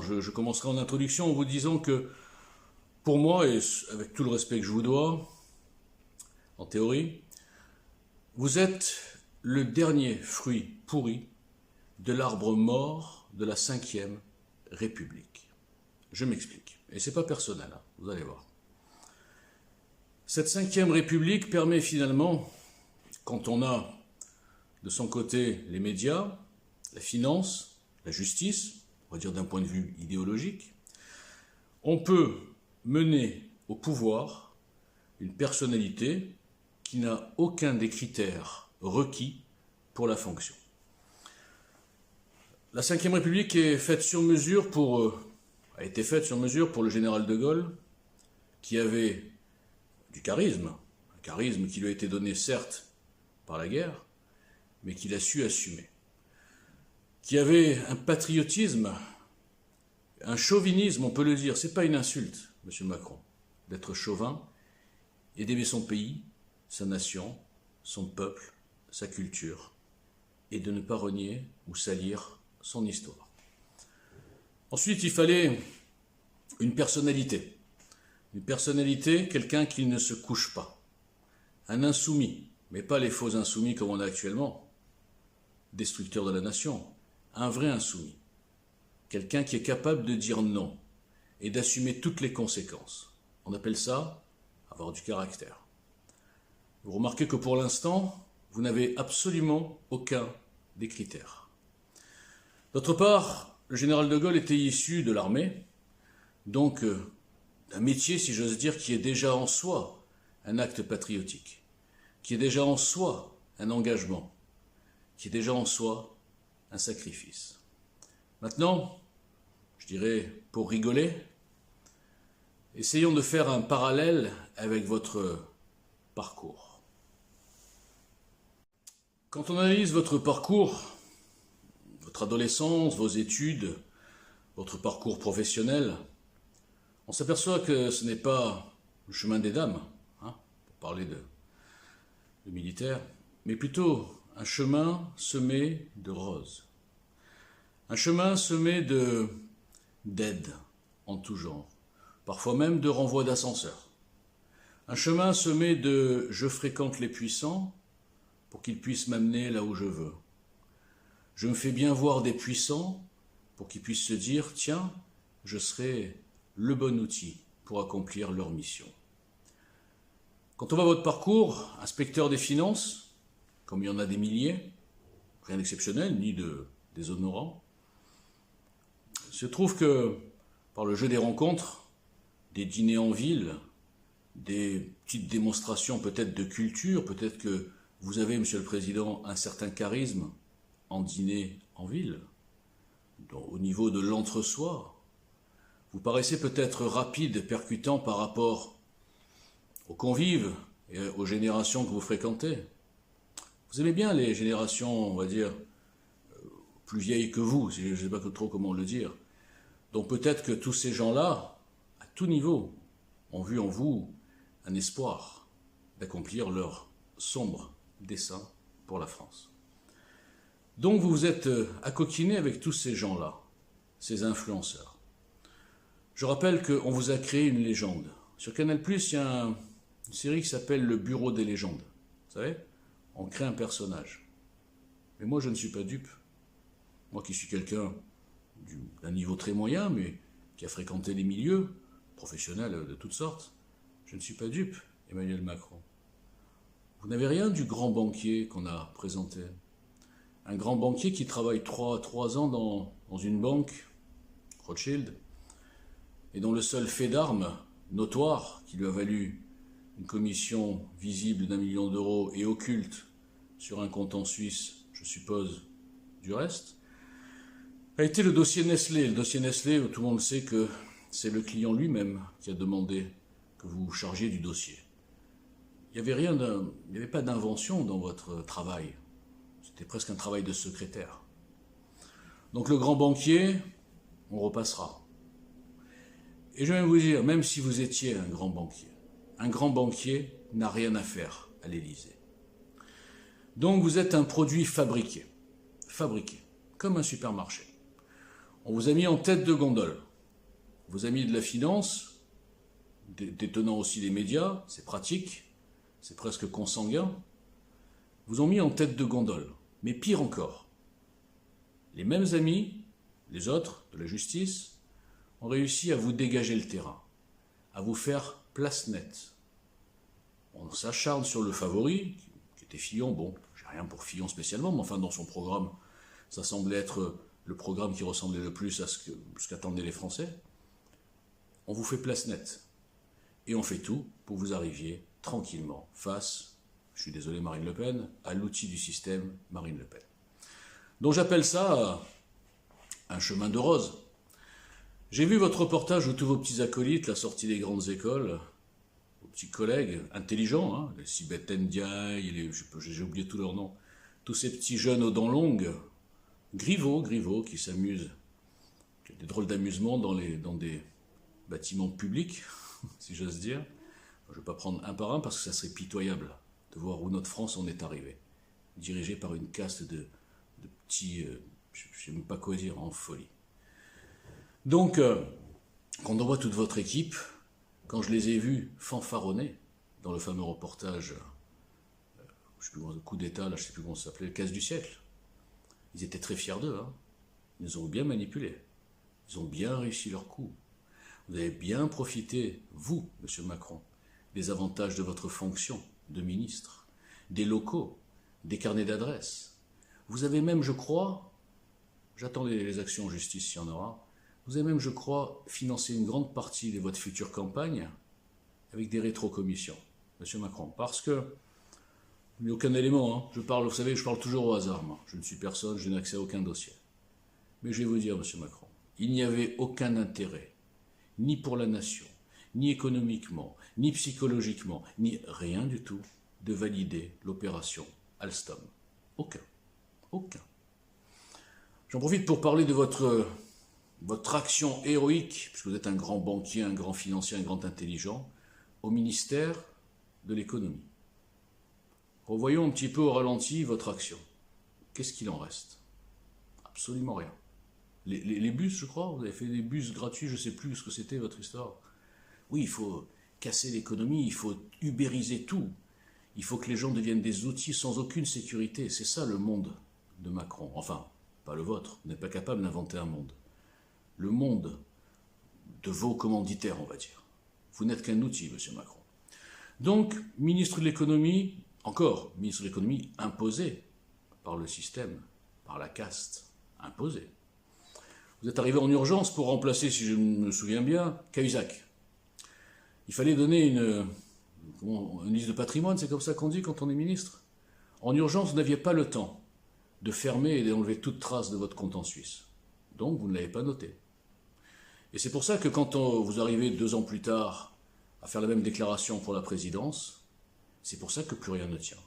je commencerai en introduction en vous disant que, pour moi, et avec tout le respect que je vous dois, en théorie, vous êtes le dernier fruit pourri de l'arbre mort de la Ve République. Je m'explique. Et c'est pas personnel, hein, vous allez voir. Cette Ve République permet finalement, quand on a de son côté les médias, la finance, la justice, on va dire d'un point de vue idéologique, on peut mener au pouvoir une personnalité qui n'a aucun des critères requis pour la fonction. La Ve République est faite sur mesure a été faite sur mesure pour le général de Gaulle, qui avait du charisme, un charisme qui lui a été donné certes par la guerre, mais qu'il a su assumer, qui avait un patriotisme, un chauvinisme, on peut le dire, c'est pas une insulte, M. Macron, d'être chauvin et d'aimer son pays, sa nation, son peuple, sa culture, et de ne pas renier ou salir son histoire. Ensuite, il fallait une personnalité, quelqu'un qui ne se couche pas, un insoumis, mais pas les faux insoumis comme on a actuellement, destructeurs de la nation, un vrai insoumis, quelqu'un qui est capable de dire non et d'assumer toutes les conséquences. On appelle ça avoir du caractère. Vous remarquez que pour l'instant, vous n'avez absolument aucun des critères. D'autre part, le général de Gaulle était issu de l'armée, donc d'un métier, si j'ose dire, qui est déjà en soi un acte patriotique, qui est déjà en soi un engagement, qui est déjà en soi un sacrifice. Maintenant, je dirais, pour rigoler, essayons de faire un parallèle avec votre parcours. Quand on analyse votre parcours, votre adolescence, vos études, votre parcours professionnel, on s'aperçoit que ce n'est pas le chemin des dames, hein, pour parler de militaire, mais plutôt un chemin semé de roses. Un chemin semé d'aide en tout genre, parfois même de renvoi d'ascenseur. Un chemin semé de « je fréquente les puissants pour qu'ils puissent m'amener là où je veux ». Je me fais bien voir des puissants pour qu'ils puissent se dire « tiens, je serai le bon outil pour accomplir leur mission ». Quand on voit votre parcours, inspecteur des finances, comme il y en a des milliers, rien d'exceptionnel, ni de déshonorant, il se trouve que, par le jeu des rencontres, des dîners en ville, des petites démonstrations peut-être de culture, peut-être que vous avez, Monsieur le Président, un certain charisme en dîner en ville, au niveau de l'entre-soi. Vous paraissez peut-être rapide, percutant par rapport aux convives et aux générations que vous fréquentez. Vous aimez bien les générations, on va dire, plus vieilles que vous, je ne sais pas trop comment le dire. Donc peut-être que tous ces gens-là, à tout niveau, ont vu en vous un espoir d'accomplir leur sombre dessein pour la France. Donc vous vous êtes accoquiné avec tous ces gens-là, ces influenceurs. Je rappelle qu'on vous a créé une légende. Sur Canal+, il y a une série qui s'appelle Le Bureau des légendes. Vous savez, on crée un personnage. Mais moi, je ne suis pas dupe. Moi qui suis quelqu'un d'un niveau très moyen, mais qui a fréquenté les milieux professionnels de toutes sortes, je ne suis pas dupe, Emmanuel Macron. Vous n'avez rien du grand banquier qu'on a présenté. Un grand banquier qui travaille 3 ans dans une banque, Rothschild, et dont le seul fait d'armes notoire, qui lui a valu une commission visible d'1 million d'euros et occulte sur un compte en Suisse, je suppose, du reste, a été le dossier Nestlé. Le dossier Nestlé, tout le monde sait que c'est le client lui-même qui a demandé que vous vous chargiez du dossier. Il n'y avait pas d'invention dans votre travail. C'était presque un travail de secrétaire. Donc le grand banquier, on repassera. Et je vais vous dire, même si vous étiez un grand banquier n'a rien à faire à l'Élysée. Donc vous êtes un produit fabriqué, comme un supermarché. On vous a mis en tête de gondole. Vos amis de la finance, détenant aussi les médias, c'est pratique, c'est presque consanguin, vous ont mis en tête de gondole. Mais pire encore, les mêmes amis, les autres de la justice, ont réussi à vous dégager le terrain, à vous faire place nette. On s'acharne sur le favori, qui était Fillon. Bon, j'ai rien pour Fillon spécialement, mais enfin dans son programme, ça semblait être le programme qui ressemblait le plus à ce qu'attendaient les Français. On vous fait place nette. Et on fait tout pour que vous arriviez tranquillement face, je suis désolé Marine Le Pen, à l'outil du système Marine Le Pen. Donc j'appelle ça un chemin de rose. J'ai vu votre reportage où tous vos petits acolytes, la sortie des grandes écoles, vos petits collègues intelligents, hein, les Sibeth Ndiaye, j'ai oublié tous leurs noms, tous ces petits jeunes aux dents longues, Griveaux, qui s'amusent, qui ont des drôles d'amusement dans des bâtiments publics, si j'ose dire. Je ne vais pas prendre un par un parce que ça serait pitoyable de voir où notre France en est arrivée, dirigée par une caste de petits, je ne sais même pas quoi dire, en folie. Donc, quand on voit toute votre équipe, quand je les ai vus fanfaronner dans le fameux reportage, je sais plus comment, le coup d'État, là, je ne sais plus comment ça s'appelait, le casse du siècle, ils étaient très fiers d'eux, hein. Ils nous ont bien manipulés, ils ont bien réussi leur coup. Vous avez bien profité, vous, monsieur Macron, des avantages de votre fonction de ministre, des locaux, des carnets d'adresses. Vous avez même, je crois, j'attends les actions en justice s'il y en aura, vous avez même, je crois, financé une grande partie de votre future campagne avec des rétrocommissions, monsieur Macron, parce que il n'y a aucun élément, hein. Vous savez, je parle toujours au hasard, moi. Je ne suis personne, je n'ai accès à aucun dossier. Mais je vais vous dire, monsieur Macron, il n'y avait aucun intérêt, ni pour la nation, ni économiquement, ni psychologiquement, ni rien du tout, de valider l'opération Alstom. Aucun. J'en profite pour parler de votre action héroïque, puisque vous êtes un grand banquier, un grand financier, un grand intelligent, au ministère de l'économie. Revoyons un petit peu au ralenti votre action. Qu'est-ce qu'il en reste? Absolument rien. Les bus, je crois, vous avez fait des bus gratuits, je ne sais plus ce que c'était votre histoire. Oui, il faut casser l'économie, il faut ubériser tout. Il faut que les gens deviennent des outils sans aucune sécurité. C'est ça le monde de Macron. Enfin, pas le vôtre, vous n'êtes pas capable d'inventer un monde. Le monde de vos commanditaires, on va dire. Vous n'êtes qu'un outil, monsieur Macron. Donc, ministre de l'économie, encore, ministre de l'économie imposé par le système, par la caste, imposé. Vous êtes arrivé en urgence pour remplacer, si je me souviens bien, Cahuzac. Il fallait donner une liste de patrimoine, c'est comme ça qu'on dit quand on est ministre. En urgence, vous n'aviez pas le temps de fermer et d'enlever toute trace de votre compte en Suisse. Donc, vous ne l'avez pas noté. Et c'est pour ça que quand vous arrivez 2 ans plus tard à faire la même déclaration pour la présidence, c'est pour ça que plus rien ne tient.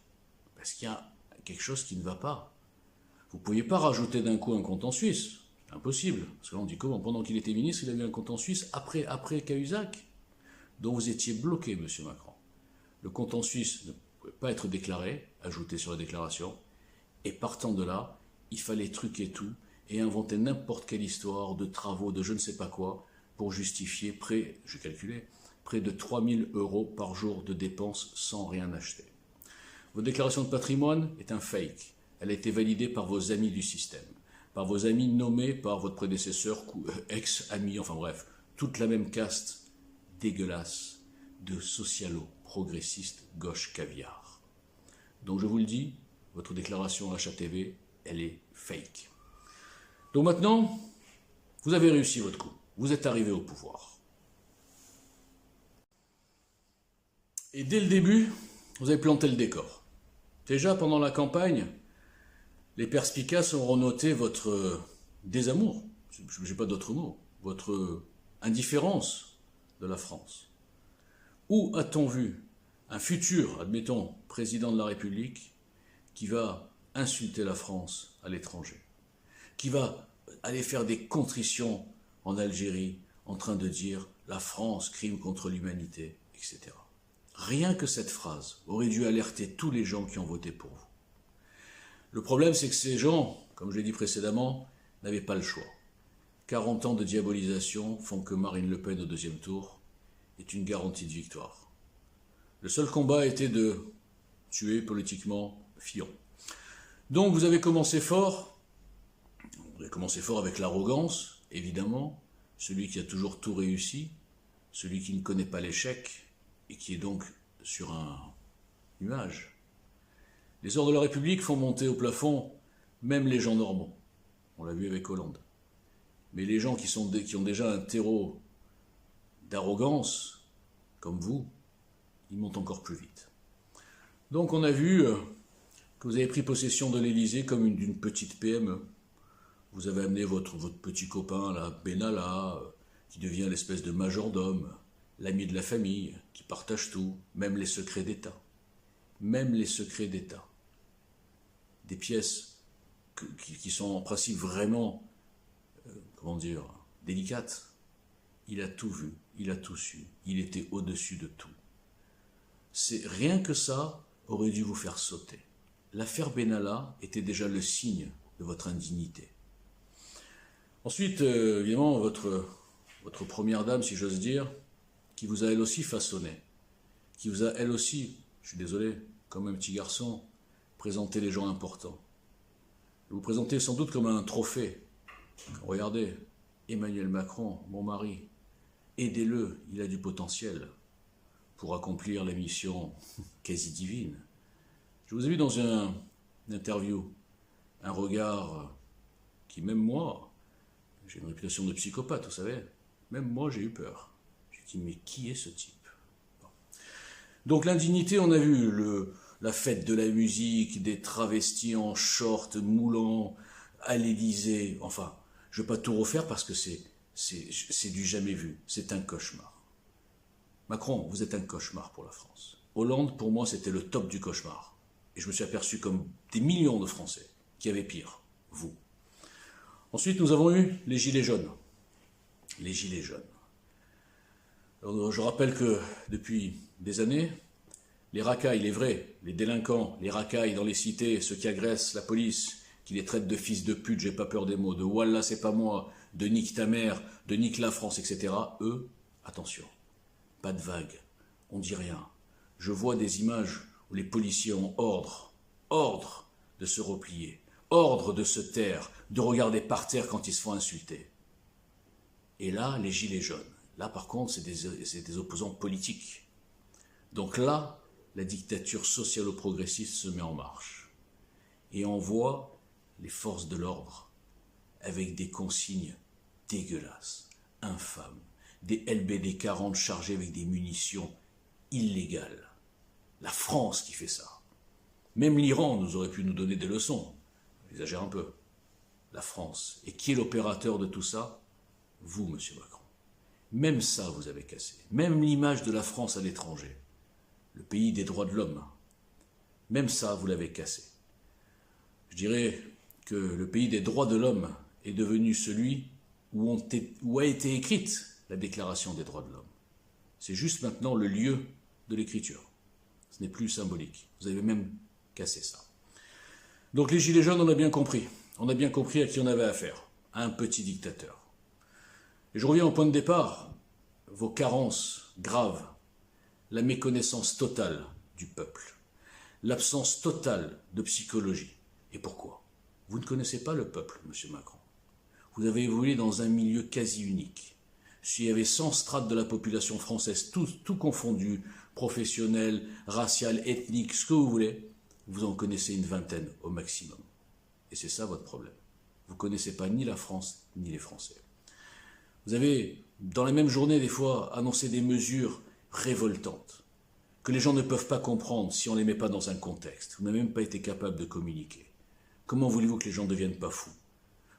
Parce qu'il y a quelque chose qui ne va pas. Vous ne pouviez pas rajouter d'un coup un compte en Suisse. C'est impossible. Parce que là, on dit comment? Pendant qu'il était ministre, il avait un compte en Suisse après Cahuzac. Donc vous étiez bloqué, monsieur Macron. Le compte en Suisse ne pouvait pas être déclaré, ajouté sur la déclaration. Et partant de là, il fallait truquer tout et inventer n'importe quelle histoire de travaux, de je ne sais pas quoi, pour justifier j'ai calculé, près de 3 000 € par jour de dépenses sans rien acheter. Votre déclaration de patrimoine est un fake. Elle a été validée par vos amis du système, par vos amis nommés par votre prédécesseur, ex-ami, enfin bref, toute la même caste dégueulasse de socialo-progressistes gauche caviar. Donc je vous le dis, votre déclaration HATV, elle est fake. Donc maintenant, vous avez réussi votre coup. Vous êtes arrivé au pouvoir. Et dès le début, vous avez planté le décor. Déjà, pendant la campagne, les perspicaces auront noté votre désamour, je n'ai pas d'autre mot, votre indifférence de la France. Où a-t-on vu un futur, admettons, président de la République qui va insulter la France à l'étranger, qui va aller faire des contritions en Algérie en train de dire « la France, crime contre l'humanité », etc. Rien que cette phrase aurait dû alerter tous les gens qui ont voté pour vous. Le problème, c'est que ces gens, comme je l'ai dit précédemment, n'avaient pas le choix. 40 ans de diabolisation font que Marine Le Pen au deuxième tour est une garantie de victoire. Le seul combat était de tuer politiquement Fillon. Donc vous avez commencé fort avec l'arrogance, évidemment, celui qui a toujours tout réussi, celui qui ne connaît pas l'échec et qui est donc sur un nuage. Les heures de la République font monter au plafond même les gens normaux. On l'a vu avec Hollande. Mais les gens qui ont déjà un terreau d'arrogance, comme vous, ils montent encore plus vite. Donc on a vu que vous avez pris possession de l'Élysée comme d'une petite PME. Vous avez amené votre petit copain, là, Benalla, qui devient l'espèce de majordome, l'ami de la famille, qui partage tout, même les secrets d'État. Même les secrets d'État. Des pièces qui sont en principe vraiment, délicates. Il a tout vu, il a tout su, il était au-dessus de tout. Rien que ça aurait dû vous faire sauter. L'affaire Benalla était déjà le signe de votre indignité. Ensuite, évidemment, votre première dame, si j'ose dire, qui vous a elle aussi façonné, qui vous a elle aussi, je suis désolé, comme un petit garçon, présenté les gens importants. Vous vous présentez sans doute comme un trophée. Regardez, Emmanuel Macron, mon mari, aidez-le, il a du potentiel pour accomplir la mission quasi divine. Je vous ai vu dans une interview, un regard qui, même moi, j'ai une réputation de psychopathe, vous savez, même moi j'ai eu peur. J'ai dit, mais qui est ce type? Bon. Donc l'indignité, on a vu la fête de la musique, des travestis en short, moulants, à l'Élysée, enfin, je ne vais pas tout refaire parce que c'est du jamais vu, c'est un cauchemar. Macron, vous êtes un cauchemar pour la France. Hollande, pour moi, c'était le top du cauchemar. Et je me suis aperçu comme des millions de Français qui avaient pire, vous. Ensuite, nous avons eu les Gilets jaunes. Les Gilets jaunes. Alors, je rappelle que depuis des années, les racailles, les vrais, les délinquants, les racailles dans les cités, ceux qui agressent la police, qui les traitent de fils de pute, j'ai pas peur des mots, de Wallah c'est pas moi, de nique ta mère, de nique la France, etc. Eux, attention, pas de vague, on dit rien. Je vois des images où les policiers ont ordre de se replier, ordre de se taire, de regarder par terre quand ils se font insulter. Et là, les gilets jaunes. Là, par contre, c'est des opposants politiques. Donc là, la dictature socialo-progressiste se met en marche. Et on voit les forces de l'ordre avec des consignes dégueulasses, infâmes, des LBD 40 chargés avec des munitions illégales. La France qui fait ça. Même l'Iran nous aurait pu nous donner des leçons. J'exagère un peu. La France. Et qui est l'opérateur de tout ça? Vous, monsieur Macron. Même ça, vous avez cassé. Même l'image de la France à l'étranger. Le pays des droits de l'homme. Même ça, vous l'avez cassé. Je dirais que le pays des droits de l'homme est devenu celui où a été écrite la Déclaration des droits de l'homme. C'est juste maintenant le lieu de l'écriture. Ce n'est plus symbolique. Vous avez même cassé ça. Donc les Gilets jaunes, on a bien compris. On a bien compris à qui on avait affaire. À un petit dictateur. Et je reviens au point de départ. Vos carences graves. La méconnaissance totale du peuple. L'absence totale de psychologie. Et pourquoi? Vous ne connaissez pas le peuple, monsieur Macron. Vous avez évolué dans un milieu quasi unique. S'il y avait 100 strates de la population française, tout confondu, professionnel, racial, ethnique, ce que vous voulez, vous en connaissez une vingtaine au maximum. Et c'est ça votre problème. Vous ne connaissez pas ni la France, ni les Français. Vous avez, dans la même journée, des fois, annoncé des mesures révoltantes, que les gens ne peuvent pas comprendre si on ne les met pas dans un contexte. Vous n'avez même pas été capable de communiquer. Comment voulez-vous que les gens ne deviennent pas fous?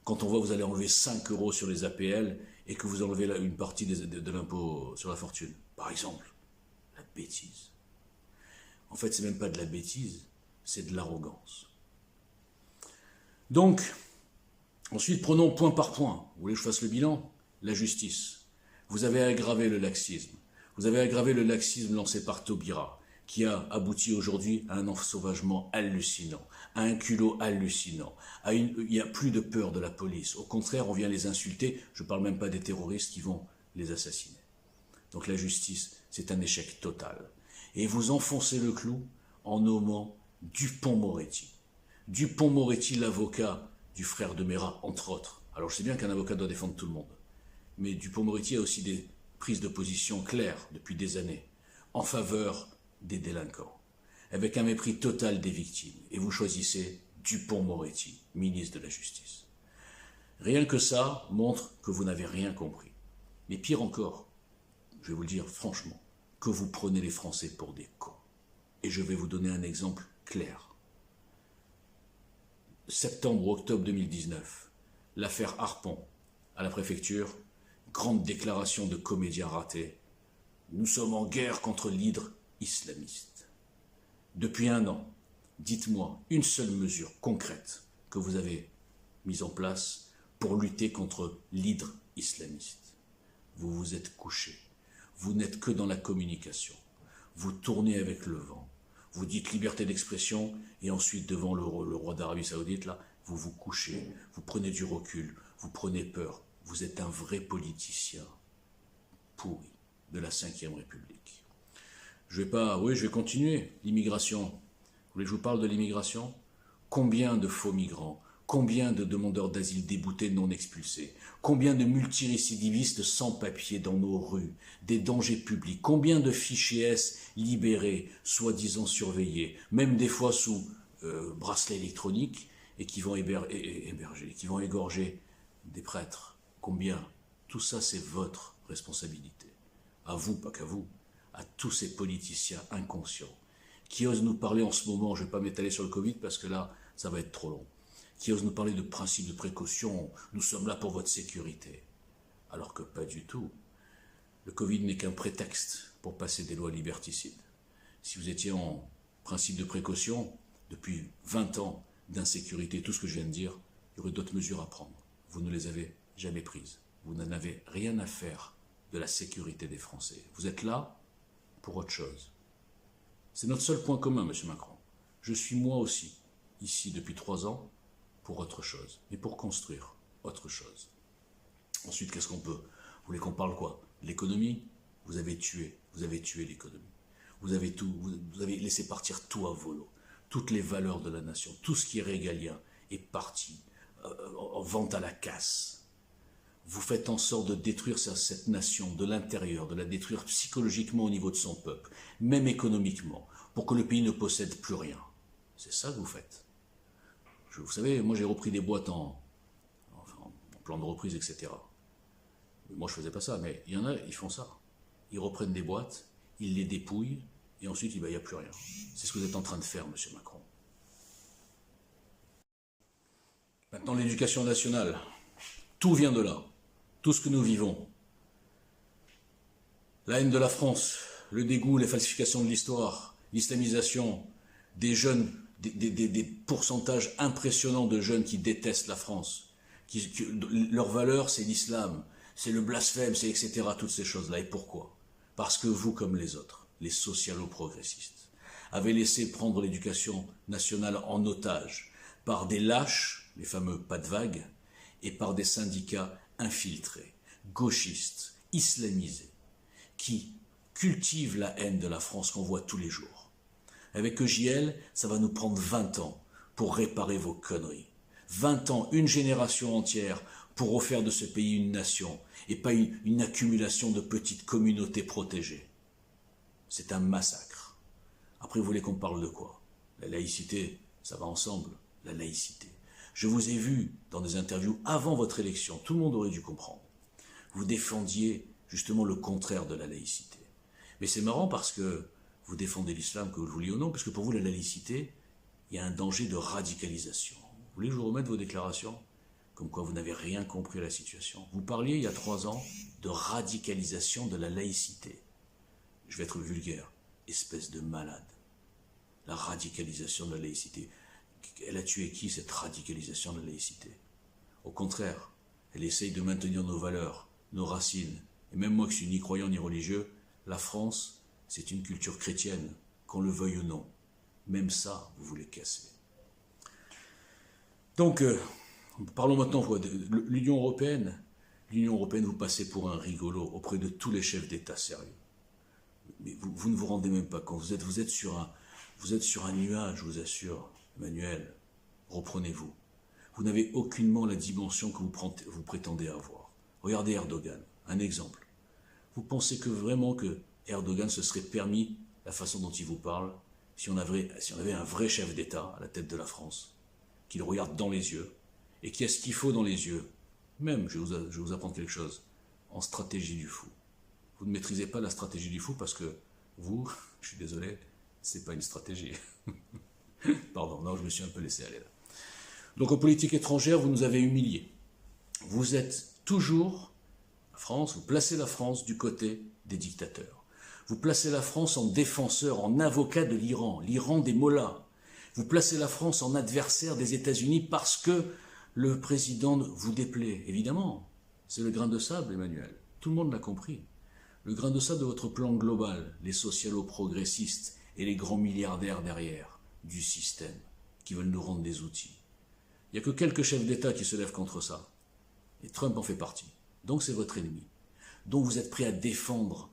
Quand on voit que vous allez enlever 5 € sur les APL et que vous enlevez une partie de l'impôt sur la fortune, par exemple. La bêtise. En fait, c'est même pas de la bêtise, c'est de l'arrogance. Donc, ensuite, prenons point par point. Vous voulez que je fasse le bilan? La justice. Vous avez aggravé le laxisme. Vous avez aggravé le laxisme lancé par Taubira, qui a abouti aujourd'hui à un ensauvagement hallucinant, à un culot hallucinant. Il n'y a plus de peur de la police. Au contraire, on vient les insulter. Je ne parle même pas des terroristes qui vont les assassiner. Donc la justice, c'est un échec total. Et vous enfoncez le clou en nommant Dupond-Moretti. Dupond-Moretti, l'avocat du frère de Mera, entre autres. Alors je sais bien qu'un avocat doit défendre tout le monde. Mais Dupond-Moretti a aussi des prises de position claires depuis des années en faveur des délinquants, avec un mépris total des victimes. Et vous choisissez Dupond-Moretti, ministre de la Justice. Rien que ça montre que vous n'avez rien compris. Mais pire encore, je vais vous le dire franchement, que vous prenez les Français pour des cons. Et je vais vous donner un exemple clair. Septembre ou octobre 2019, l'affaire Harpon à la préfecture, grande déclaration de comédien raté. Nous sommes en guerre contre l'hydre islamiste. Depuis un an, dites-moi une seule mesure concrète que vous avez mise en place pour lutter contre l'hydre islamiste. Vous vous êtes couché. Vous n'êtes que dans la communication. Vous tournez avec le vent. Vous dites liberté d'expression et ensuite devant le roi d'Arabie Saoudite, là, vous vous couchez, vous prenez du recul, vous prenez peur. Vous êtes un vrai politicien pourri de la Ve République. Je vais continuer. L'immigration. Vous voulez que je vous parle de l'immigration? Combien de faux migrants? Combien de demandeurs d'asile déboutés non expulsés? Combien de multirécidivistes sans papier dans nos rues? Des dangers publics? Combien de fichiers S libérés, soi-disant surveillés, même des fois sous bracelet électronique, et qui vont égorger des prêtres? Combien? Tout ça, c'est votre responsabilité. À vous, pas qu'à vous, à tous ces politiciens inconscients qui osent nous parler en ce moment, je ne vais pas m'étaler sur le Covid parce que là, ça va être trop long, qui osent nous parler de principes de précaution, nous sommes là pour votre sécurité. Alors que pas du tout. Le Covid n'est qu'un prétexte pour passer des lois liberticides. Si vous étiez en principe de précaution, depuis 20 ans d'insécurité, tout ce que je viens de dire, il y aurait d'autres mesures à prendre. Vous ne les avez jamais prises. Vous n'en avez rien à faire de la sécurité des Français. Vous êtes là pour autre chose. C'est notre seul point commun, M. Macron. Je suis moi aussi ici depuis 3 ans pour autre chose, mais pour construire autre chose. Ensuite, qu'est-ce qu'on peut? Vous voulez qu'on parle quoi? L'économie? Vous avez tué l'économie. Vous avez laissé partir tout à volo. Toutes les valeurs de la nation, tout ce qui est régalien est parti en vente à la casse. Vous faites en sorte de détruire cette nation de l'intérieur, de la détruire psychologiquement au niveau de son peuple, même économiquement, pour que le pays ne possède plus rien. C'est ça que vous faites. Vous savez, moi j'ai repris des boîtes en plan de reprise, etc. Moi je faisais pas ça, mais il y en a, ils font ça. Ils reprennent des boîtes, ils les dépouillent, et ensuite il n'y a plus rien. C'est ce que vous êtes en train de faire, M. Macron. Maintenant l'éducation nationale. Tout vient de là. Tout ce que nous vivons. La haine de la France, le dégoût, les falsifications de l'histoire, l'islamisation, des jeunes, des pourcentages impressionnants de jeunes qui détestent la France. Leur valeur, c'est l'islam, c'est le blasphème, c'est etc. Toutes ces choses-là. Et pourquoi? Parce que vous, comme les autres, les socialo-progressistes, avez laissé prendre l'éducation nationale en otage par des lâches, les fameux pas de vague, et par des syndicats infiltrés, gauchistes, islamisés, qui cultivent la haine de la France qu'on voit tous les jours. Avec EJL, ça va nous prendre 20 ans pour réparer vos conneries. 20 ans, une génération entière pour refaire de ce pays une nation et pas une accumulation de petites communautés protégées. C'est un massacre. Après, vous voulez qu'on parle de quoi? La laïcité, ça va ensemble, la laïcité. Je vous ai vu dans des interviews avant votre élection, tout le monde aurait dû comprendre. Vous défendiez justement le contraire de la laïcité. Mais c'est marrant parce que vous défendez l'islam, que vous le vouliez ou non, parce que pour vous, la laïcité, il y a un danger de radicalisation. Vous voulez que je vous remette vos déclarations? Comme quoi vous n'avez rien compris à la situation. Vous parliez il y a 3 ans de radicalisation de la laïcité. Je vais être vulgaire, espèce de malade. La radicalisation de la laïcité. Elle a tué qui, cette radicalisation de la laïcité? Au contraire, elle essaye de maintenir nos valeurs, nos racines. Et même moi qui suis ni croyant ni religieux, la France, c'est une culture chrétienne. qu'on le veuille ou non. Même ça, vous voulez casser. Donc, parlons maintenant de l'Union européenne. L'Union européenne, vous passez pour un rigolo auprès de tous les chefs d'État sérieux. Mais vous ne vous rendez même pas compte. Vous êtes sur un nuage, je vous assure. Emmanuel, reprenez-vous. Vous n'avez aucunement la dimension que vous prétendez avoir. Regardez Erdogan, un exemple. Vous pensez que vraiment que Erdogan se serait permis la façon dont il vous parle si on avait un vrai chef d'État à la tête de la France, qui le regarde dans les yeux et qui a ce qu'il faut dans les yeux. Même, je vais vous apprendre quelque chose, en stratégie du fou. Vous ne maîtrisez pas la stratégie du fou parce que vous, je suis désolé, c'est pas une stratégie. Pardon, non, je me suis un peu laissé aller là. Donc en politique étrangère, vous nous avez humiliés. Vous êtes toujours, la France, vous placez la France du côté des dictateurs. Vous placez la France en défenseur, en avocat de l'Iran, l'Iran des mollahs. Vous placez la France en adversaire des États-Unis parce que le président vous déplaît. Évidemment, c'est le grain de sable, Emmanuel. Tout le monde l'a compris. Le grain de sable de votre plan global, les socialo-progressistes et les grands milliardaires derrière du système qui veulent nous rendre des outils. Il n'y a que quelques chefs d'État qui se lèvent contre ça. Et Trump en fait partie. Donc c'est votre ennemi. Donc vous êtes prêt à défendre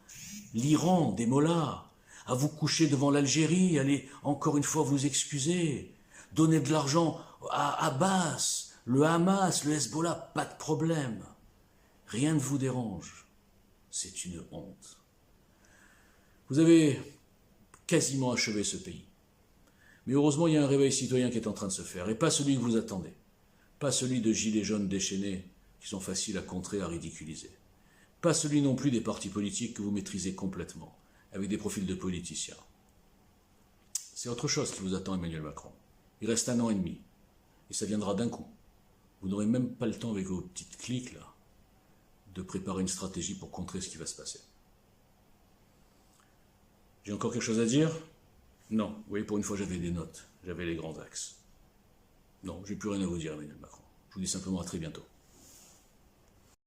l'Iran des mollahs, à vous coucher devant l'Algérie, aller encore une fois vous excuser, donner de l'argent à Abbas, le Hamas, le Hezbollah, pas de problème. Rien ne vous dérange. C'est une honte. Vous avez quasiment achevé ce pays. Mais heureusement, il y a un réveil citoyen qui est en train de se faire, et pas celui que vous attendez. Pas celui de gilets jaunes déchaînés qui sont faciles à contrer, à ridiculiser. Pas celui non plus des partis politiques que vous maîtrisez complètement, avec des profils de politiciens. C'est autre chose qui vous attend, Emmanuel Macron. Il reste 1 an et demi, et ça viendra d'un coup. Vous n'aurez même pas le temps, avec vos petites cliques, là, de préparer une stratégie pour contrer ce qui va se passer. J'ai encore quelque chose à dire ? Non, vous voyez, pour une fois, j'avais des notes, j'avais les grands axes. Non, j'ai plus rien à vous dire, Emmanuel Macron. Je vous dis simplement à très bientôt.